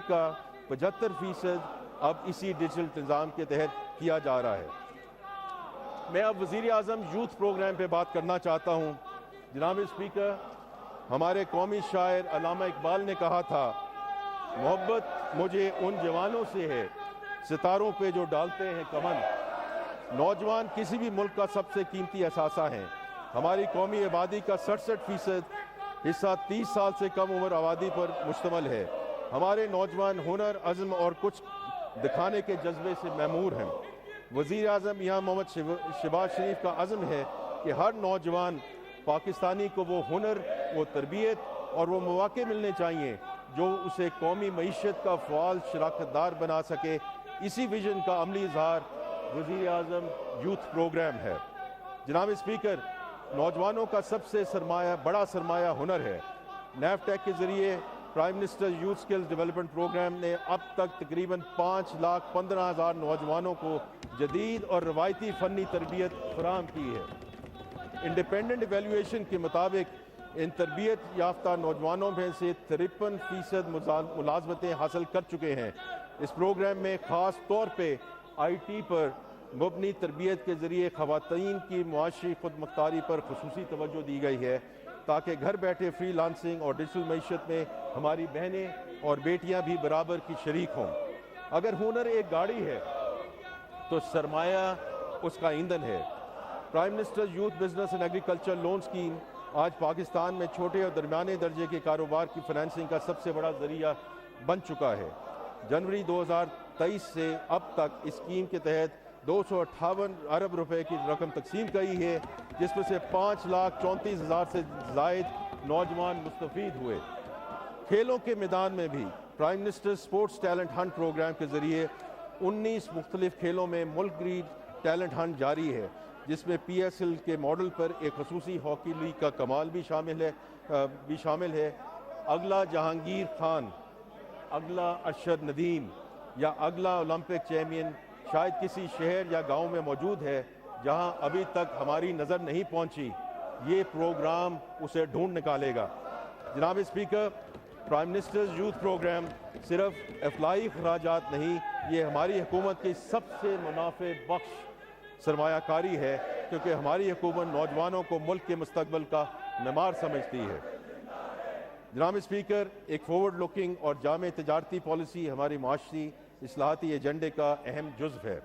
کا 75% اب اسی ڈیجیٹل نظام کے تحت کیا جا رہا ہے۔ میں اب وزیر اعظم یوتھ پروگرام پہ بات کرنا چاہتا ہوں۔ جناب اسپیکر، ہمارے قومی شاعر علامہ اقبال نے کہا تھا، محبت مجھے ان جوانوں سے ہے ستاروں پہ جو ڈالتے ہیں کمن۔ نوجوان کسی بھی ملک کا سب سے قیمتی اثاثہ ہیں۔ ہماری قومی آبادی کا 67% حصہ 30 سال سے کم عمر آبادی پر مشتمل ہے۔ ہمارے نوجوان ہنر، عزم اور کچھ دکھانے کے جذبے سے معمور ہیں۔ وزیر اعظم یہاں محمد شہباز شریف کا عزم ہے کہ ہر نوجوان پاکستانی کو وہ ہنر، وہ تربیت اور وہ مواقع ملنے چاہیے جو اسے قومی معیشت کا فعال شراکت دار بنا سکے۔ اسی ویژن کا عملی اظہار وزیر اعظم یوتھ پروگرام ہے۔ جناب اسپیکر، نوجوانوں کا سب سے بڑا سرمایہ ہنر ہے۔ نیفٹیک کے ذریعے prime minister youth skills development program نے اب تک تقریباً 5,15,000 نوجوانوں کو جدید اور روایتی فنی تربیت فراہم کی ہے۔ انڈیپینڈنٹ ایویلیویشن کے مطابق ان تربیت یافتہ نوجوانوں میں سے 53% ملازمتیں حاصل کر چکے ہیں۔ اس پروگرام میں خاص طور پہ آئی ٹی پر مبنی تربیت کے ذریعے خواتین کی معاشی خود مختاری پر خصوصی توجہ دی گئی ہے تاکہ گھر بیٹھے فری لانسنگ اور ڈیجیٹل معیشت میں ہماری بہنیں اور بیٹیاں بھی برابر کی شریک ہوں۔ اگر ہنر ایک گاڑی ہے تو سرمایہ اس کا ایندھن ہے۔ Prime minister youth business and agriculture loan scheme آج پاکستان میں چھوٹے اور درمیانے درجے کے کاروبار کی فنانسنگ کا سب سے بڑا ذریعہ بن چکا ہے۔ جنوری 2023 سے اب تک اس اسکیم کے تحت 258 ارب روپے کی رقم تقسیم کی ہے، جس میں سے 5,34,000 سے زائد نوجوان مستفید ہوئے۔ کھیلوں کے میدان میں بھی prime minister sports talent hunt program کے ذریعے 19 مختلف کھیلوں میں ملک گیر ٹیلنٹ ہنٹ جاری ہے، جس میں پی ایس ایل کے ماڈل پر ایک خصوصی ہاکی لیگ کا کمال بھی شامل ہے۔ اگلا جہانگیر خان، اگلا ارشد ندیم یا اگلا اولمپک چیمپئن شاید کسی شہر یا گاؤں میں موجود ہے جہاں ابھی تک ہماری نظر نہیں پہنچی۔ یہ پروگرام اسے ڈھونڈ نکالے گا۔ جناب speaker, prime minister youth program صرف افلاحی اخراجات نہیں، یہ ہماری حکومت کی سب سے منافع بخش سرمایہ کاری ہے، کیونکہ ہماری حکومت نوجوانوں کو ملک کے مستقبل کا معمار سمجھتی ہے۔ جناب اسپیکر، ایک فارورڈ لوکنگ اور جامع تجارتی پالیسی ہماری معاشی اصلاحاتی ایجنڈے کا اہم جزو ہے۔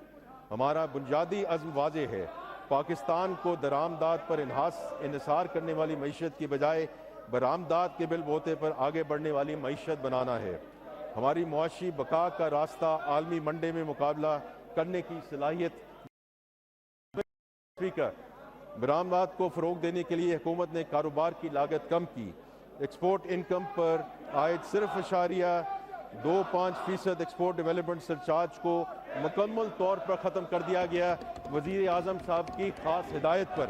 ہمارا بنیادی عزم واضح ہے، پاکستان کو درآمدات پر انحصار کرنے والی معیشت کی بجائے برآمدات کے بل بوتے پر آگے بڑھنے والی معیشت بنانا ہے۔ ہماری معاشی بقا کا راستہ عالمی منڈے میں مقابلہ کرنے کی صلاحیت۔ اسپیکر، برآمدات کو فروغ دینے کے لیے حکومت نے کاروبار کی لاگت کم کی۔ ایکسپورٹ انکم پر عائد 0.25% ایکسپورٹ ڈیولپمنٹ سرچارج کو مکمل طور پر ختم کر دیا گیا۔ وزیر اعظم صاحب کی خاص ہدایت پر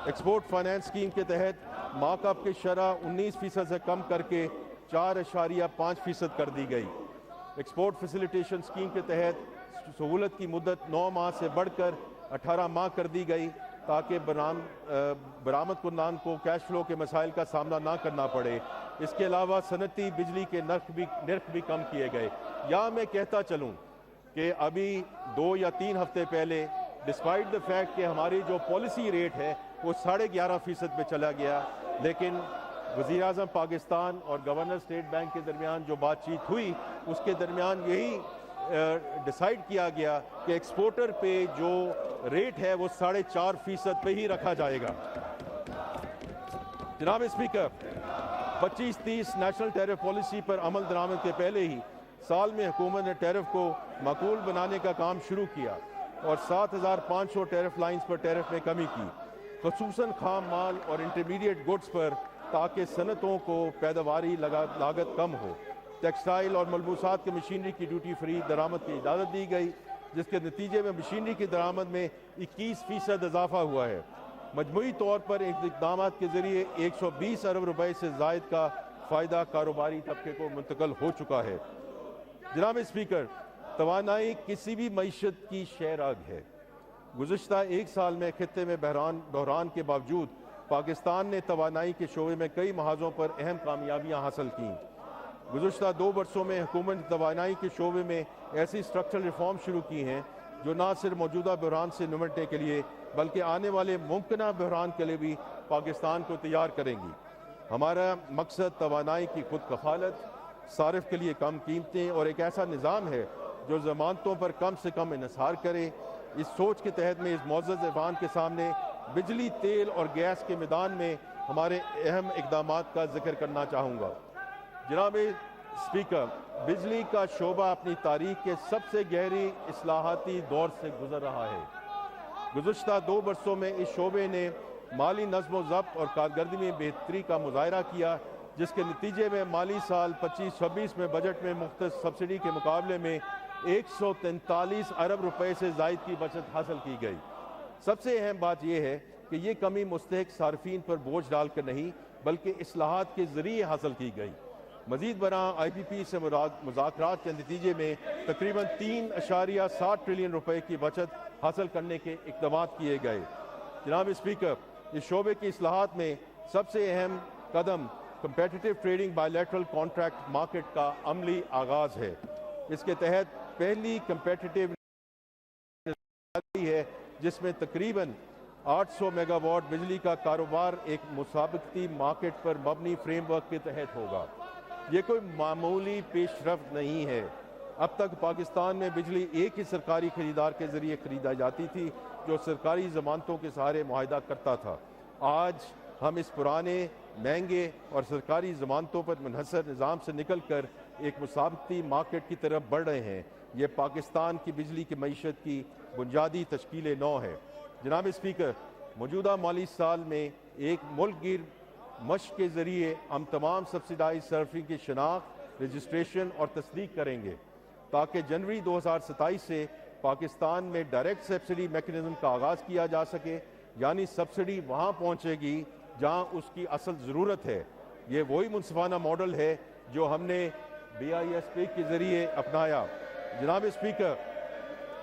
ایکسپورٹ فائنانس اسکیم کے تحت مارک اپ کی شرح 19% سے کم کر کے 4.5% کر دی گئی۔ ایکسپورٹ فیسیلیٹیشن اسکیم کے تحت سہولت کی مدت 9 ماہ سے بڑھ کر 18 ماہ کر دی گئی تاکہ برآمد کنندگان کو کیش فلو کے مسائل کا سامنا نہ کرنا پڑے۔ اس کے علاوہ صنعتی بجلی کے نرخ بھی کم کیے گئے۔ یا میں کہتا چلوں کہ ابھی 2 یا 3 ہفتے پہلے ڈسپائٹ دا فیکٹ کہ ہماری جو پالیسی ریٹ ہے وہ 11.5% پہ چلا گیا، لیکن وزیر اعظم پاکستان اور گورنر اسٹیٹ بینک کے درمیان جو بات چیت ہوئی اس کے درمیان یہی ڈیسائیڈ کیا گیا کہ ایکسپورٹر پہ جو ریٹ ہے وہ 4.5% پہ ہی رکھا جائے گا۔ جناب اسپیکر، 25-30 نیشنل ٹیرف پالیسی پر عمل درآمد کے پہلے ہی سال میں حکومت نے ٹیرف کو معقول بنانے کا کام شروع کیا اور 7,500 ٹیرف لائنز پر ٹیرف میں کمی کی، خصوصاً خام مال اور انٹرمیڈیٹ گڈز پر، تاکہ صنعتوں کو پیداواری لاگت کم ہو۔ ٹیکسٹائل اور ملبوسات کی مشینری کی ڈیوٹی فری درآمد کی اجازت دی گئی، جس کے نتیجے میں مشینری کی درآمد میں 21% اضافہ ہوا ہے۔ مجموعی طور پر اقدامات کے ذریعے 120 ارب روپے سے زائد کا فائدہ کاروباری طبقے کو منتقل ہو چکا ہے۔ جناب اسپیکر، توانائی کسی بھی معیشت کی شہرآگ ہے۔ گزشتہ 1 سال میں خطے میں بحران کے باوجود پاکستان نے توانائی کے شعبے میں کئی محاذوں پر اہم کامیابیاں حاصل کیں۔ गुज़श्ता 2 बरसों में हुकूमत ने तवानाई के शोबे में ऐसी स्ट्रक्चरल रिफॉर्म शुरू की हैं जो ना सिर्फ मौजूदा बहरान से निपटने के लिए बल्कि आने वाले मुमकिन बहरान के लिए भी पाकिस्तान को तैयार करेंगी। हमारा मकसद तवानाई की खुद कफालत, सारिफ के लिए कम कीमतें और एक ऐसा निज़ाम है जो ज़मानतों पर कम से कम इन्हिसार करे। इस सोच के तहत मैं इस मुअज़्ज़ज़ ऐवान के सामने बिजली, तेल और गैस के मैदान में हमारे अहम इक़दामात का जिक्र करना चाहूँगा। जनाब स्पीकर, बिजली का शोबा अपनी तारीख के सबसे गहरी इस्लाहाती दौर से गुजर रहा है। गुज़श्ता 2 बरसों में इस शोबे ने माली नज़्म व ज़ब्त और कारकर्दगी में बेहतरी का मुज़ाहरा किया, जिसके नतीजे में माली साल 25-26 में बजट में मुख्तलिफ सब्सिडी के मुकाबले में 143 अरब रुपए से ज़ायद की बचत हासिल की गई। सबसे अहम बात यह है कि ये कमी मुस्तहिक सार्फिन पर बोझ डालकर नहीं बल्कि इस्लाहात के ज़रिए हासिल की गई। मज़ीद बरां IPP से मुज़ाकरात के नतीजे में तकरीबन 3.7 ट्रिलियन रुपए की बचत हासिल करने के इक़दामात किए गए। जनाब स्पीकर, इस शोबे की इस्लाहात में सबसे अहम कदम competitive trading bilateral contract market का अमली आगाज़ है। इसके तहत पहली कम्पेटिटिव है जिसमें तकरीबन 800 मेगावाट बिजली का कारोबार एक मुसाबकती मार्केट पर मबनी फ्रेमवर्क के तहत होगा। ये कोई मामूली पेशरफ्त नहीं है। अब तक पाकिस्तान में बिजली एक ही सरकारी खरीदार के ज़रिए खरीदा जाती थी जो सरकारी ज़मानतों के सहारे मुआहदा करता था। आज हम इस पुराने, महंगे और सरकारी ज़मानतों पर मुनहसर निज़ाम से निकल कर एक मुसाबकती मार्केट की तरफ बढ़ रहे हैं। ये पाकिस्तान की बिजली की मईशत की बुनियादी तश्कील नौ है। जनाब स्पीकर, मौजूदा माली साल में एक मुल्क गिर मश्क के ज़रिए हम तमाम सब्सिडाइज सर्फिंग की शनाख्त, रजिस्ट्रेशन और तस्दीक करेंगे ताकि जनवरी 2027 से पाकिस्तान में डायरेक्ट सब्सिडी मैकेनिज्म का आगाज़ किया जा सके, यानी सब्सिडी वहाँ पहुँचेगी जहाँ उसकी असल ज़रूरत है। ये वही मुनसिफाना मॉडल है जो हमने BISP के ज़रिए अपनाया। जनाब स्पीकर,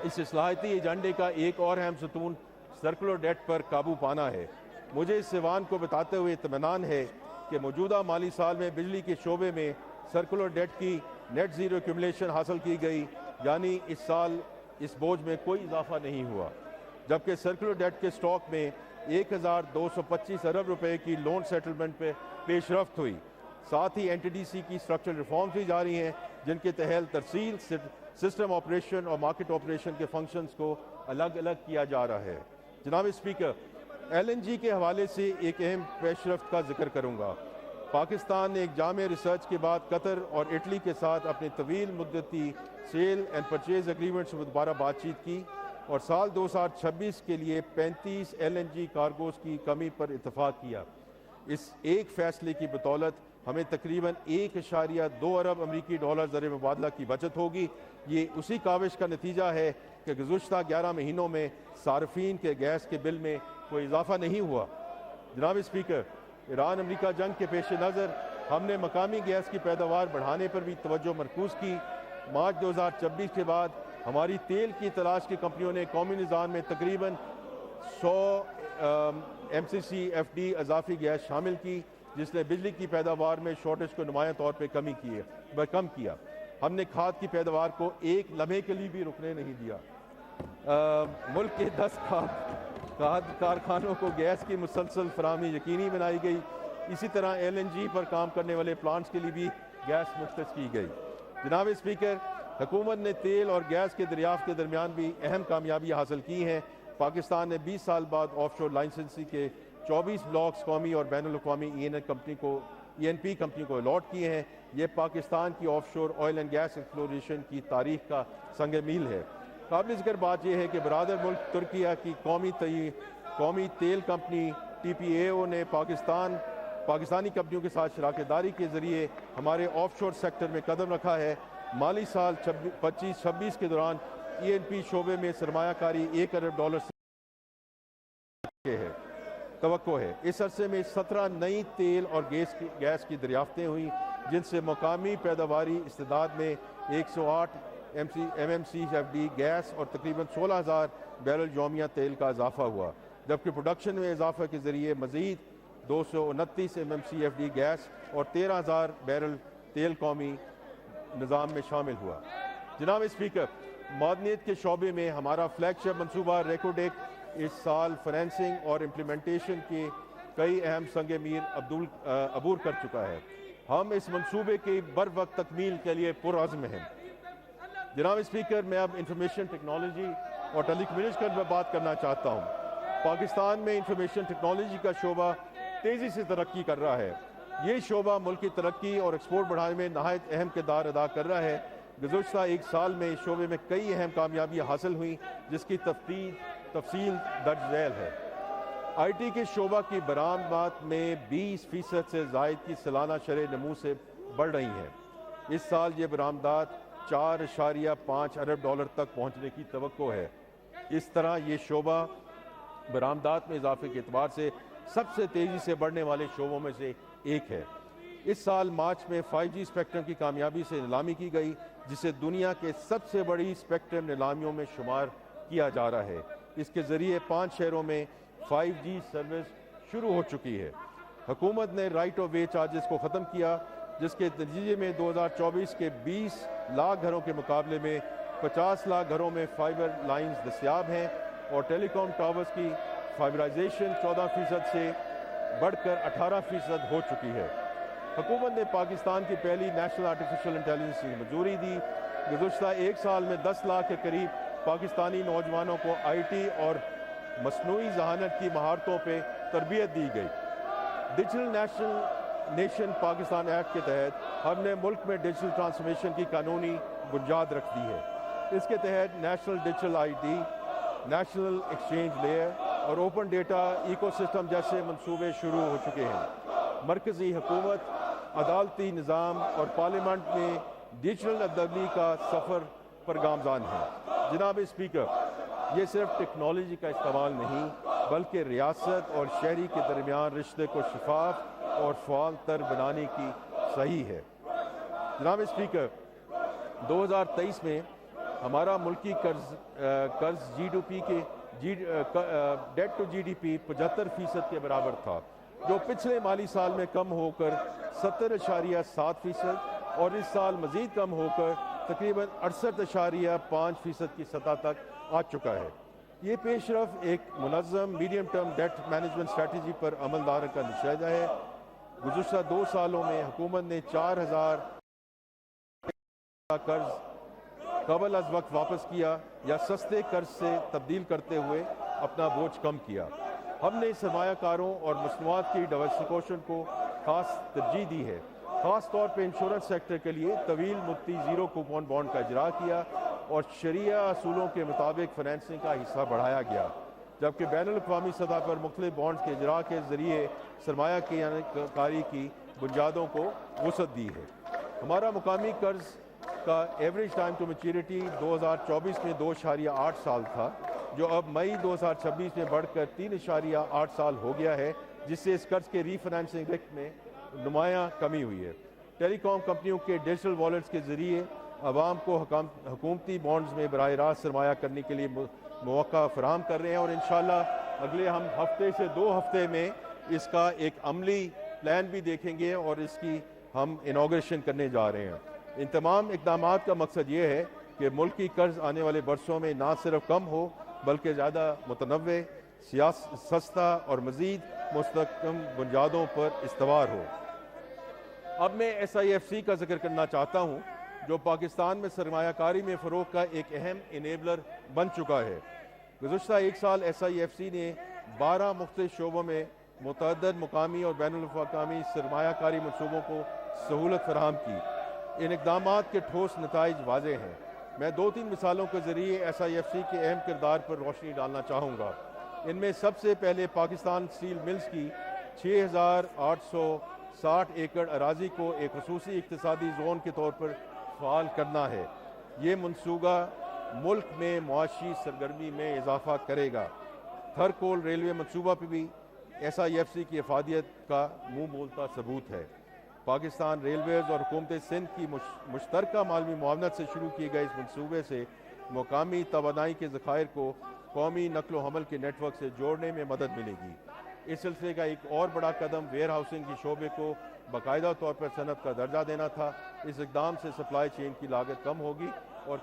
इस इस्लाहाती एजेंडे का एक और अहम सतून सर्कुलर डेट पर काबू पाना है। मुझे इस ऐवान को बताते हुए इत्मीनान है कि मौजूदा माली साल में बिजली के शोबे में सर्कुलर डेट की नेट ज़ीरो एक्यूमुलेशन हासिल की गई, यानी इस साल इस बोझ में कोई इजाफा नहीं हुआ, जबकि सर्कुलर डेट के स्टॉक में 1225 अरब रुपए की लोन सेटलमेंट पे पेशरफ्त हुई। साथ ही NTDC की स्ट्रक्चरल रिफॉर्म्स भी जारी हैं जिनके तहत तरसील, सिस्टम ऑपरेशन और मार्केट ऑपरेशन के फंक्शंस को अलग अलग किया जा रहा है। जनाब स्पीकर, LNG के हवाले से एक अहम पेशरफ्त का जिक्र करूँगा। पाकिस्तान ने एक जामे रिसर्च के बाद कतर और इटली के साथ अपने तवील मुद्दती सेल एंड परचेज एग्रीमेंट से दोबारा बातचीत की और साल 2026 के लिए 35 LNG कार्गोज की कमी पर इतफाक़ किया। इस एक फैसले की बदौलत हमें तकरीबन 1.2 अरब अमरीकी डॉलर ज़र मुबादला की बचत होगी। ये उसी काविश का नतीजा है कि गुज़श्ता 11 महीनों में सार्फिन के गैस के बिल में कोई इजाफा नहीं हुआ। जनाब स्पीकर, ईरान अमरीका जंग के पेश नज़र हमने मकामी गैस की पैदावार बढ़ाने पर भी तवज्जो मरकूज़ की। मार्च 2026 के बाद हमारी तेल की तलाश की कंपनियों ने कौमी निज़ाम में तकरीबन 100 MCC FD अजाफी गैस शामिल की, जिसने बिजली की पैदावार में शॉर्टेज को नुमायां तौर पर कम किया। हमने खाद की पैदावार को एक लम्हे के लिए भी रुकने नहीं दिया। मुल्क के 10 खाद कारखानों को गैस की मुसलसल फराहमी यकीनी बनाई गई। इसी तरह LNG पर काम करने वाले प्लांट्स के लिए भी गैस मुख्तस की गई। जनाब स्पीकर, हुकूमत ने तेल और गैस के दरियाफ्त के दरमियान भी अहम कामयाबी हासिल की हैं। पाकिस्तान ने 20 साल बाद ऑफशोर लाइसेंसी के 24 ब्लॉक्स कौमी और बैनुल अक़वामी ENP कंपनी को अलॉट किए हैं। ये पाकिस्तान की offshore oil and gas exploration की तारीख का संग मील है। काबिल ज़िक्र बात यह है कि बरादर मुल्क तुर्किया की कौमी तेल कंपनी TPAO ने पाकिस्तानी कंपनियों के साथ शराकतदारी के ज़रिए हमारे ऑफशोर सेक्टर में कदम रखा है। माली साल 25-26 के दौरान ENP शोबे में सरमायाकारी 1 अरब डॉलर से है तवक्को है। इस अरसे में 17 नई तेल और गैस की दरियाफ्तें हुई, जिनसे मकामी पैदावारी इस्तेदाद में 108 MMCFD गैस और तकरीबन 16,000 बैरल यौमिया तेल का इजाफा हुआ, जबकि प्रोडक्शन में इजाफा के ज़रिए मज़ीद 229 MMCFD गैस और 13,000 बैरल तेल कौमी निज़ाम में शामिल हुआ। जनाब स्पीकर, मादनियत के शोबे में हमारा फ्लैगशिप मनसूबा रेकोडेक इस साल फाइनेंसिंग और इम्प्लीमेंटेशन के कई अहम संग मीर अबूर कर चुका है। हम इस मनसूबे की बर वक्त तकमील के लिए पुरअज़्म हैं। जनाब स्पीकर, मैं अब इंफॉर्मेशन टेक्नोलॉजी और टेलीकम्युनिकेशन पर बात करना चाहता हूँ। पाकिस्तान में इंफॉर्मेशन टेक्नोलॉजी का शोबा तेज़ी से तरक्की कर रहा है। ये शोबा मुल्क की तरक्की और एक्सपोर्ट बढ़ाने में नहायत अहम किरदार अदा कर रहा है। गुज़श्ता एक साल में इस शोबे में कई अहम कामयाबियाँ हासिल हुई, जिसकी तफसील दर्ज झैल है। IT के शोबा की बरामदात में 20% से ज़ायद की सालाना शरह नमू से बढ़ रही हैं। इस साल ये बरामदात 4.5 अरब डॉलर तक पहुँचने की तवक्को है। इस तरह ये शोबा बरामदात में इजाफे के एतबार से सबसे तेज़ी से बढ़ने वाले शोबों में से एक है। इस साल मार्च में 5G स्पेक्ट्रम की कामयाबी से नीलामी की गई, जिसे दुनिया के सबसे बड़ी स्पेक्ट्रम नीलामियों में शुमार किया जा रहा है। इसके ज़रिए 5 शहरों में 5G सर्विस शुरू हो चुकी है। हुकूमत ने राइट ऑफ वे चार्जेस को ख़त्म किया, जिसके नतीजे में 2024 के 20 लाख घरों के मुकाबले में 50 लाख घरों में फाइबर लाइंस दस्तियाब हैं और टेलीकॉम टावर्स की फाइबराइजेशन 14% से बढ़कर 18% हो चुकी है। हुकूमत ने पाकिस्तान की पहली नेशनल आर्टिफिशियल इंटेलिजेंस की मंजूरी दी। गुज़श्ता एक साल में 10 लाख के करीब पाकिस्तानी नौजवानों को IT और मसनूई ज़हानत की महारतों पर तरबियत दी गई। डिजिटल नेशन पाकिस्तान एक्ट के तहत हमने मुल्क में डिजिटल ट्रांसफॉर्मेशन की कानूनी बुनियाद रख दी है। इसके तहत national digital ID, national exchange layer और ओपन डेटा इकोसिस्टम जैसे मंसूबे शुरू हो चुके हैं। मरकज़ी हुकूमत, अदालती निज़ाम और पार्लियामेंट में डिजिटल तब्दीली का सफ़र पर गामज़ान है। जनाब स्पीकर, ये सिर्फ टेक्नोलॉजी का इस्तेमाल नहीं, बल्कि रियासत और शहरी के दरमियान रिश्ते को शफाफ और फ़ाल तर बनाने की सही है। जनाब स्पीकर, 2023 में हमारा मुल्की कर्ज GDP के डेट टू GDP 75% के बराबर था, जो पिछले माली साल में कम होकर 70.7% और इस साल मज़ीद कम होकर तकरीबन 68.5% की सतह तक आ चुका है। ये पेशरफ एक मुनज़्ज़म medium term debt management strategy पर अमलदार का नतीजा है। गुज़श्ता 2 सालों में हुकूमत ने 4000 का कर्ज कबल अज़ वक्त वापस किया या सस्ते कर्ज से तब्दील करते हुए अपना बोझ कम किया। हमने सरमायाकारों और मसनूआत की डाइवर्सिफिकेशन को खास तरजीह दी है। ख़ास तौर पर इंश्योरेंस सेक्टर के लिए तवील मुद्दती ज़ीरो कूपन बॉन्ड का इजरा किया और शरिया असूलों के मुताबिक फाइनेंसिंग का हिस्सा बढ़ाया गया, जबकि बैनुल-अक़वामी सतह पर मुख्तलिफ बॉन्ड्स के इजरा के ज़रिए सरमायाकारी की बुनियादों को वुसअत दी है। हमारा मुकामी कर्ज का एवरेज टाइम टू मैच्योरिटी 2024 में 2.8 साल था, जो अब मई 2026 में बढ़कर 3.8 साल हो गया है, जिससे इस कर्ज के रीफाइनेंसिंग रिस्क में नुमायां कमी हुई है। टेलीकॉम कंपनियों के डिजिटल वॉलेट्स के ज़रिए आवाम को हुकूमती बॉन्ड्स में बराह रास्त सरमाया करने के लिए मौका फराहम कर रहे हैं और इंशाअल्लाह अगले हम हफ्ते से 2 हफ्ते में इसका एक अमली प्लान भी देखेंगे और इसकी हम इनॉग्रेशन करने जा रहे हैं। इन तमाम इक़दामात का मकसद ये है कि मुल्की कर्ज आने वाले बरसों में ना सिर्फ कम हो, बल्कि ज़्यादा मुतनव्वे, सस्ता और मज़ीद मुस्तहकम बुनियादों पर इस्तवार हो। अब मैं SIFC का जिक्र करना चाहता हूँ, जो पाकिस्तान में सरमायाकारी में फ़रोग़ का एक अहम इनेबलर बन चुका है। गुज़श्ता एक साल SIFC ने 12 मुख्तलिफ शोबों में मुतअद्दिद मुकामी और बैनुल-अक़वामी सरमायाकारी मनसूबों को सहूलत फराहम की। इन इक़दामात के ठोस नताइज वाज़ेह हैं। मैं 2-3 मिसालों के ज़रिए SIFC के अहम किरदार पर रोशनी डालना चाहूँगा। इनमें सबसे पहले पाकिस्तान स्टील मिल्स की 6860 एकड़ अराजी को एक ख़ुसूसी इक़्तिसादी ज़ोन के तौर पर फ़ाल करना है। ये मनसूबा मुल्क में मुआशी सरगर्मी में इजाफ़ा करेगा। थरकोल रेलवे मनसूबा पर भी SIFC की अफादियत का मुँह बोलता सबूत है। पाकिस्तान रेलवेज़ और हुकूमत सिंध की मुश्तरका मालवी मुआवनत से शुरू किए गए इस मनसूबे से मुकामी तवानाई के ज़खायर को कौमी नकलो हमल के नेटवर्क से जोड़ने में मदद मिलेगी। इस सिलसिले का एक और बड़ा कदम वेयर हाउसिंग के शोबे को باقاعدہ طور پر صنعت کا درجہ دینا تھا. اس اقدام سے سپلائی چین کی لاگت کم ہوگی اور